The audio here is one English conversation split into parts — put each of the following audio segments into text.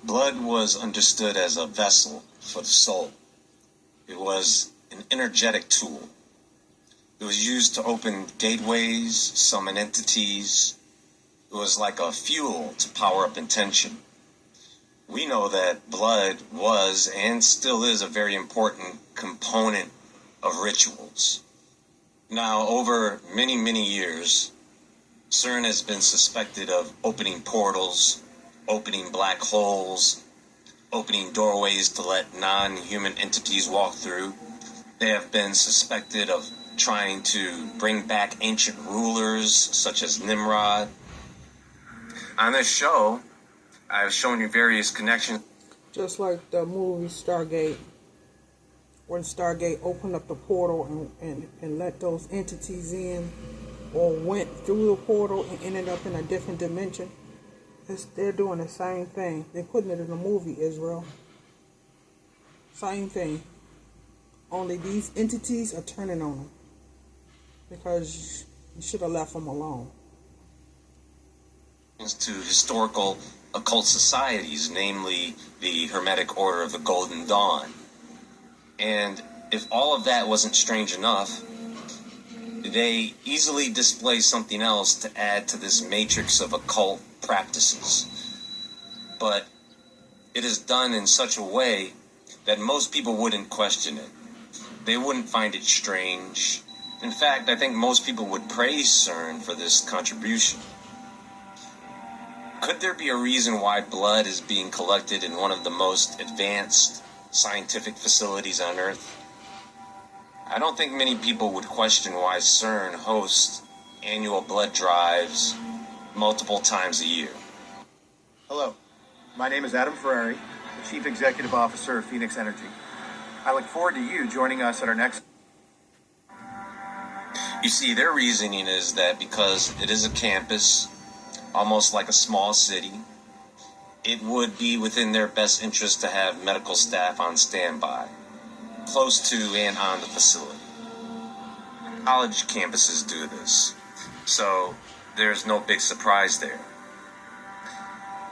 Blood was understood as a vessel for the soul. It was an energetic tool. It was used to open gateways, summon entities. It was like a fuel to power up intention. We know that blood was and still is a very important component of rituals. Now, over many, many years, CERN has been suspected of opening portals, opening black holes, opening doorways to let non-human entities walk through. They have been suspected of trying to bring back ancient rulers such as Nimrod. On this show, I've shown you various connections. Just like the movie Stargate, when Stargate opened up the portal and let those entities in, or went through the portal and ended up in a different dimension. They're doing the same thing. They're putting it in the movie, Israel. Same thing. Only these entities are turning on them. Because you should have left them alone. To historical occult societies, namely the Hermetic Order of the Golden Dawn. And if all of that wasn't strange enough, they easily display something else to add to this matrix of occult practices. But it is done in such a way that most people wouldn't question it. They wouldn't find it strange. In fact, I think most people would praise CERN for this contribution. Could there be a reason why blood is being collected in one of the most advanced scientific facilities on Earth? I don't think many people would question why CERN hosts annual blood drives multiple times a year. Hello, my name is Adam Ferrari, the Chief Executive Officer of Phoenix Energy. I look forward to you joining us at our next... You see, their reasoning is that because it is a campus, almost like a small city, it would be within their best interest to have medical staff on standby, close to and on the facility. College campuses do this, so there's no big surprise there.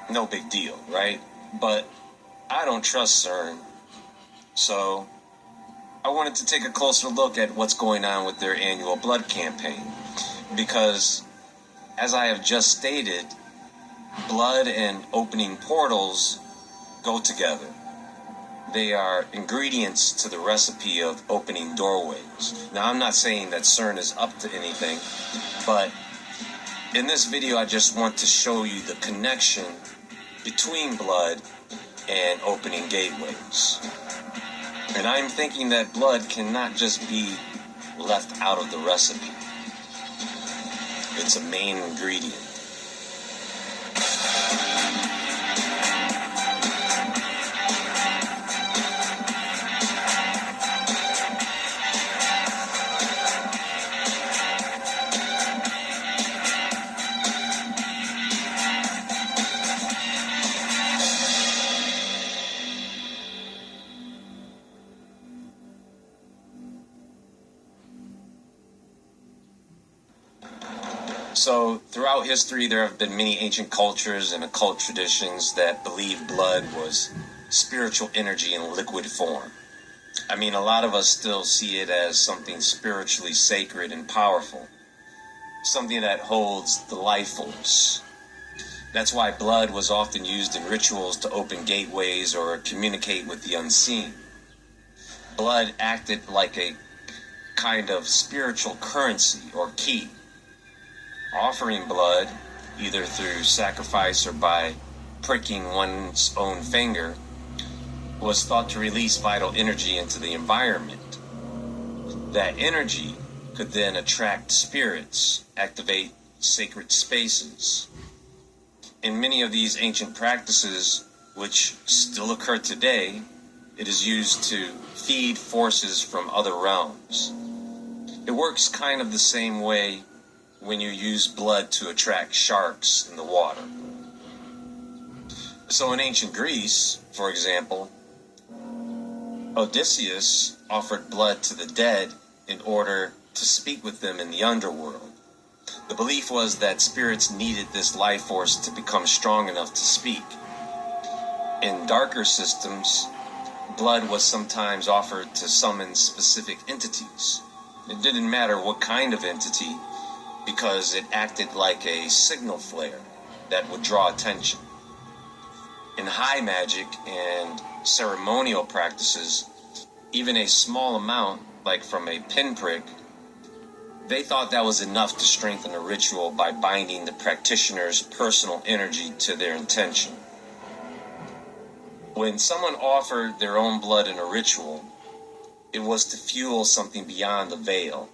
No big deal, right? But I don't trust CERN, so I wanted to take a closer look at what's going on with their annual blood campaign, because as I have just stated, blood and opening portals go together. They are ingredients to the recipe of opening doorways. Now, I'm not saying that CERN is up to anything, but in this video, I just want to show you the connection between blood and opening gateways. And I'm thinking that blood cannot just be left out of the recipe. It's a main ingredient. So, throughout history, there have been many ancient cultures and occult traditions that believe blood was spiritual energy in liquid form. I mean, a lot of us still see it as something spiritually sacred and powerful, something that holds the life force. That's why blood was often used in rituals to open gateways or communicate with the unseen. Blood acted like a kind of spiritual currency or key. Offering blood, either through sacrifice or by pricking one's own finger, was thought to release vital energy into the environment. That energy could then attract spirits, activate sacred spaces. In many of these ancient practices, which still occur today, it is used to feed forces from other realms. It works kind of the same way when you use blood to attract sharks in the water. So in ancient Greece, for example, Odysseus offered blood to the dead in order to speak with them in the underworld. The belief was that spirits needed this life force to become strong enough to speak. In darker systems, blood was sometimes offered to summon specific entities. It didn't matter what kind of entity, because it acted like a signal flare that would draw attention. In high magic and ceremonial practices, even a small amount, like from a pinprick, they thought that was enough to strengthen a ritual by binding the practitioner's personal energy to their intention. When someone offered their own blood in a ritual, it was to fuel something beyond the veil.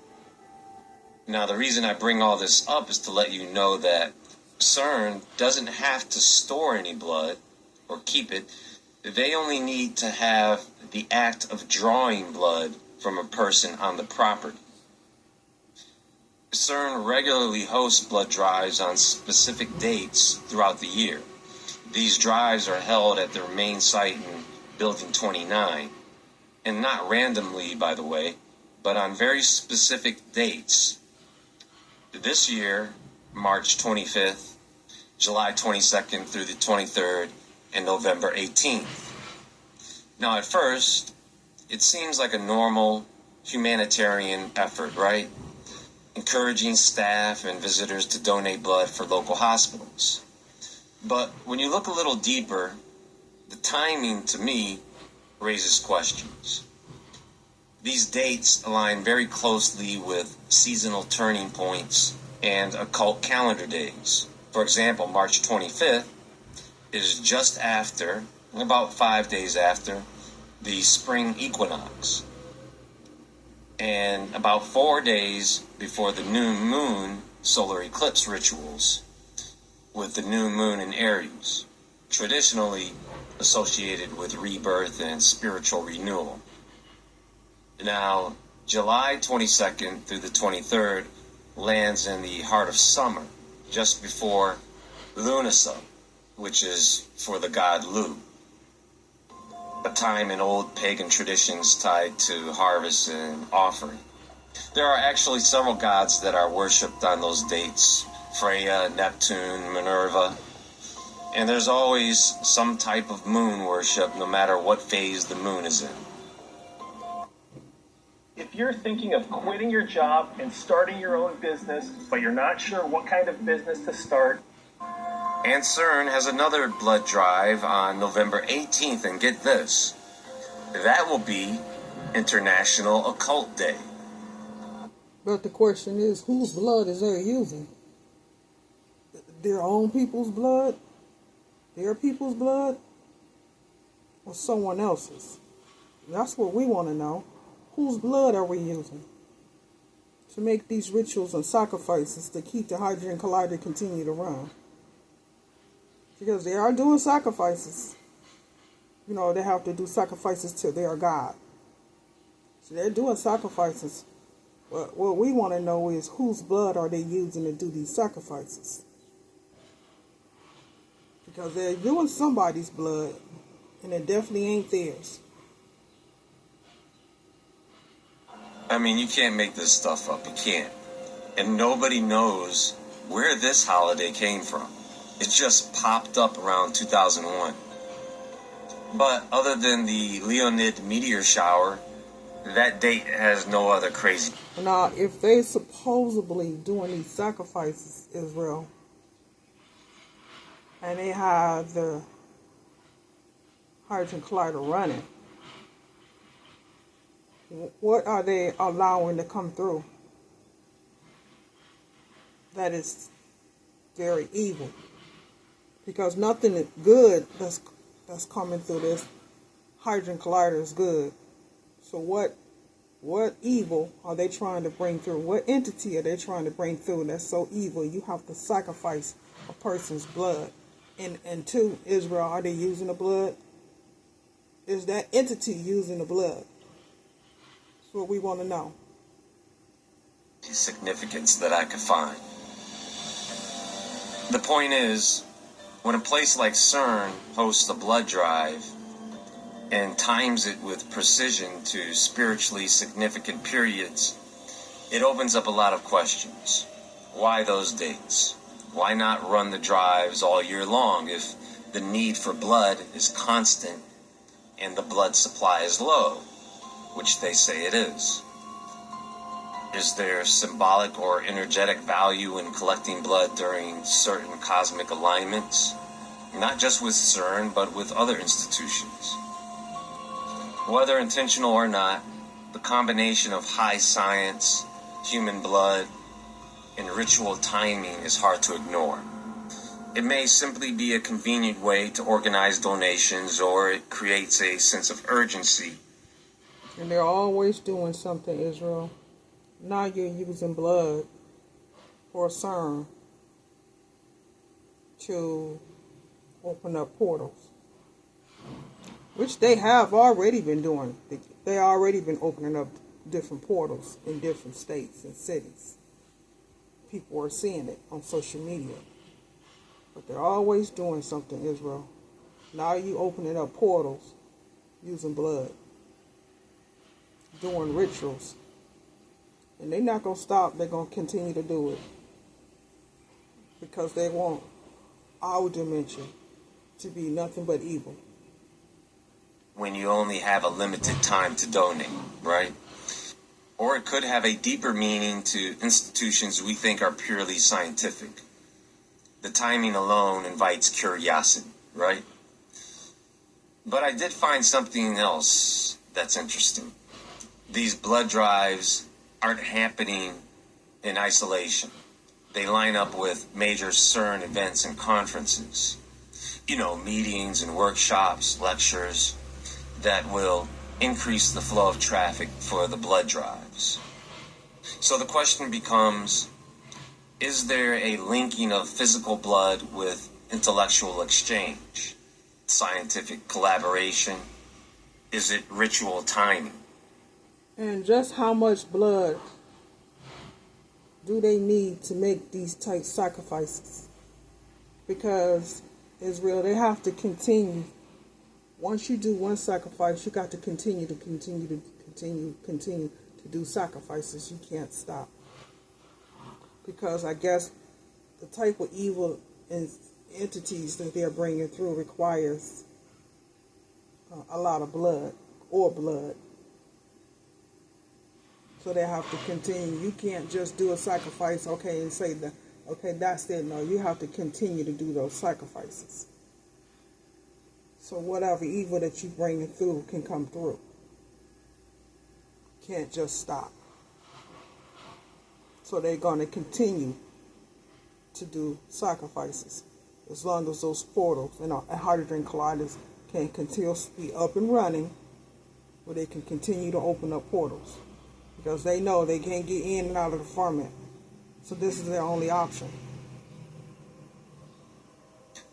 Now, the reason I bring all this up is to let you know that CERN doesn't have to store any blood or keep it. They only need to have the act of drawing blood from a person on the property. CERN regularly hosts blood drives on specific dates throughout the year. These drives are held at their main site in Building 29, and not randomly, by the way, but on very specific dates. This year, March 25th, July 22nd through the 23rd, and November 18th. Now, at first, it seems like a normal humanitarian effort, right? Encouraging staff and visitors to donate blood for local hospitals. But when you look a little deeper, the timing, to me, raises questions. These dates align very closely with seasonal turning points and occult calendar days. For example, March 25th is just after, about 5 days after, the spring equinox, and about 4 days before the new moon solar eclipse rituals, with the new moon in Aries, traditionally associated with rebirth and spiritual renewal. Now, July 22nd through the 23rd lands in the heart of summer, just before Lunasa, which is for the god Lu, a time in old pagan traditions tied to harvest and offering. There are actually several gods that are worshipped on those dates: Freya, Neptune, Minerva. And there's always some type of moon worship, no matter what phase the moon is in. If you're thinking of quitting your job and starting your own business, but you're not sure what kind of business to start, And CERN has another blood drive on November 18th, and get this, that will be International Occult Day. But the question is, whose blood is they using? Their own people's blood? Their people's blood? Or someone else's? That's what we want to know. Whose blood are we using to make these rituals and sacrifices to keep the hydrogen collider continue to run? Because they are doing sacrifices. You know, they have to do sacrifices to their God. So they're doing sacrifices. But what we want to know is, whose blood are they using to do these sacrifices? Because they're doing somebody's blood, and it definitely ain't theirs. I mean, you can't make this stuff up. You can't. And nobody knows where this holiday came from. It just popped up around 2001. But other than the Leonid meteor shower, that date has no other crazy. Now, if they supposedly doing these sacrifices, Israel, and they have the hydrogen collider running, what are they allowing to come through? That is very evil. Because nothing good that's coming through this hydrogen collider is good. So what evil are they trying to bring through? What entity are they trying to bring through that's so evil you have to sacrifice a person's blood? And two, Israel, are they using the blood? Is that entity using the blood? That's what we want to know. Significance that I could find. The point is, when a place like CERN hosts a blood drive and times it with precision to spiritually significant periods, it opens up a lot of questions. Why those dates? Why not run the drives all year long if the need for blood is constant and the blood supply is low, which they say it is. Is there symbolic or energetic value in collecting blood during certain cosmic alignments? Not just with CERN, but with other institutions. Whether intentional or not, the combination of high science, human blood, and ritual timing is hard to ignore. It may simply be a convenient way to organize donations, or it creates a sense of urgency. And they're always doing something, Israel. Now you're using blood for CERN to open up portals, which they have already been doing. They already been opening up different portals in different states and cities. People are seeing it on social media. But they're always doing something, Israel. Now you opening up portals using blood, doing rituals. And they're not going to stop. They're going to continue to do it. Because they want our dimension to be nothing but evil. When you only have a limited time to donate, right? Or it could have a deeper meaning to institutions we think are purely scientific. The timing alone invites curiosity, right? But I did find something else that's interesting. These blood drives aren't happening in isolation. They line up with major CERN events and conferences. Meetings and workshops, lectures that will increase the flow of traffic for the blood drives. So the question becomes, is there a linking of physical blood with intellectual exchange, scientific collaboration? Is it ritual timing? And just how much blood do they need to make these type sacrifices? Because, Israel, they have to continue. Once you do one sacrifice, you got to continue to do sacrifices. You can't stop. Because I guess the type of evil entities that they're bringing through requires a lot of blood or blood. So they have to continue. You can't just do a sacrifice, and say that, that's it. No, you have to continue to do those sacrifices. So whatever evil that you bring through can come through. Can't just stop. So they're going to continue to do sacrifices as long as those portals and hydrogen colliders can continue to be up and running, where they can continue to open up portals. Because they know they can't get in and out of the ferment. So this is their only option.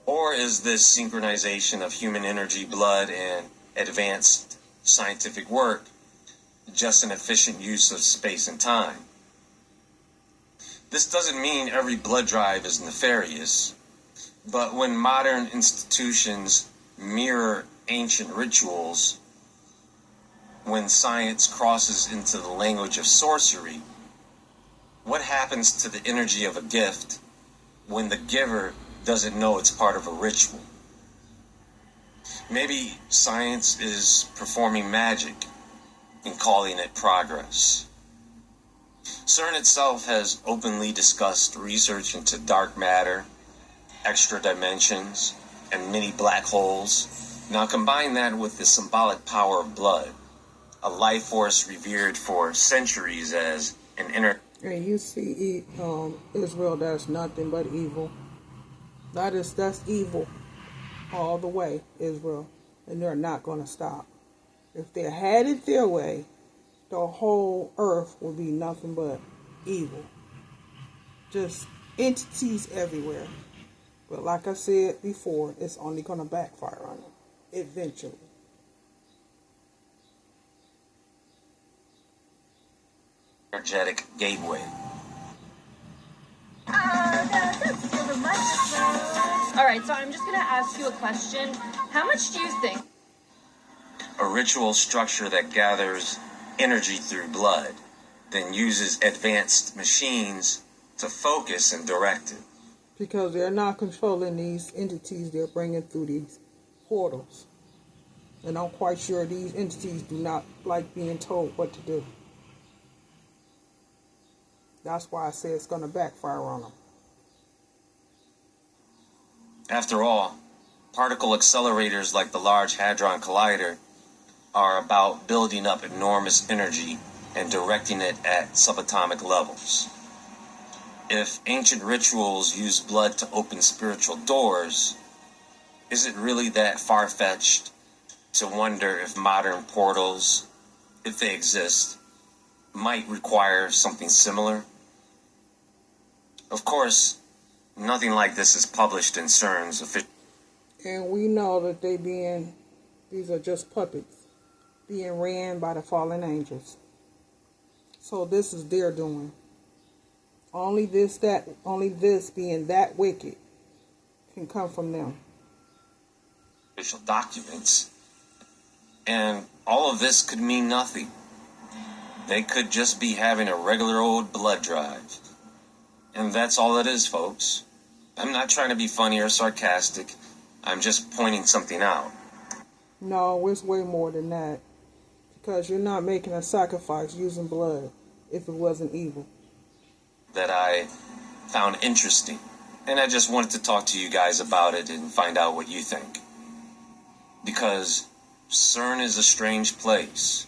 Or is this synchronization of human energy, blood, and advanced scientific work just an efficient use of space and time? This doesn't mean every blood drive is nefarious, but when modern institutions mirror ancient rituals, when science crosses into the language of sorcery, what happens to the energy of a gift when the giver doesn't know it's part of a ritual? Maybe science is performing magic and calling it progress. CERN itself has openly discussed research into dark matter, extra dimensions, and many black holes. Now combine that with the symbolic power of blood, a life force revered for centuries as an inner... And you see, Israel, that's nothing but evil. That's evil all the way, Israel. And they're not going to stop. If they had it their way, the whole earth will be nothing but evil. Just entities everywhere. But like I said before, it's only going to backfire on them eventually. Energetic gateway. All right, so I'm just going to ask you a question. How much do you think? A ritual structure that gathers energy through blood, then uses advanced machines to focus and direct it. because they're not controlling these entities they're bringing through these portals. And I'm quite sure these entities do not like being told what to do. That's why I say it's going to backfire on them. After all, particle accelerators like the Large Hadron Collider are about building up enormous energy and directing it at subatomic levels. If ancient rituals use blood to open spiritual doors, is it really that far-fetched to wonder if modern portals, if they exist, might require something similar? Of course, nothing like this is published in CERN's official. And we know that these are just puppets being ran by the fallen angels. So this is their doing. Only this being that wicked can come from them. Official documents. And all of this could mean nothing. They could just be having a regular old blood drive. And that's all it is, folks. I'm not trying to be funny or sarcastic. I'm just pointing something out. No, it's way more than that. Because you're not making a sacrifice using blood if it wasn't evil. That I found interesting. And I just wanted to talk to you guys about it and find out what you think. Because CERN is a strange place.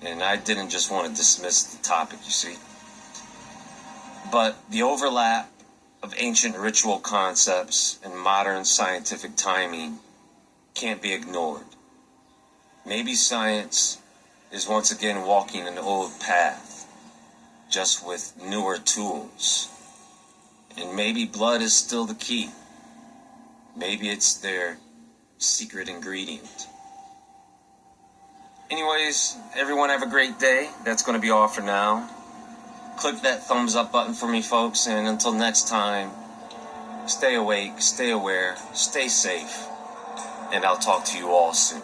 And I didn't just want to dismiss the topic, you see. But the overlap of ancient ritual concepts and modern scientific timing can't be ignored. Maybe science is once again walking an old path, just with newer tools. And maybe blood is still the key. Maybe it's their secret ingredient. Anyways, everyone have a great day. That's going to be all for now. Click that thumbs up button for me, folks, and until next time, stay awake, stay aware, stay safe, and I'll talk to you all soon.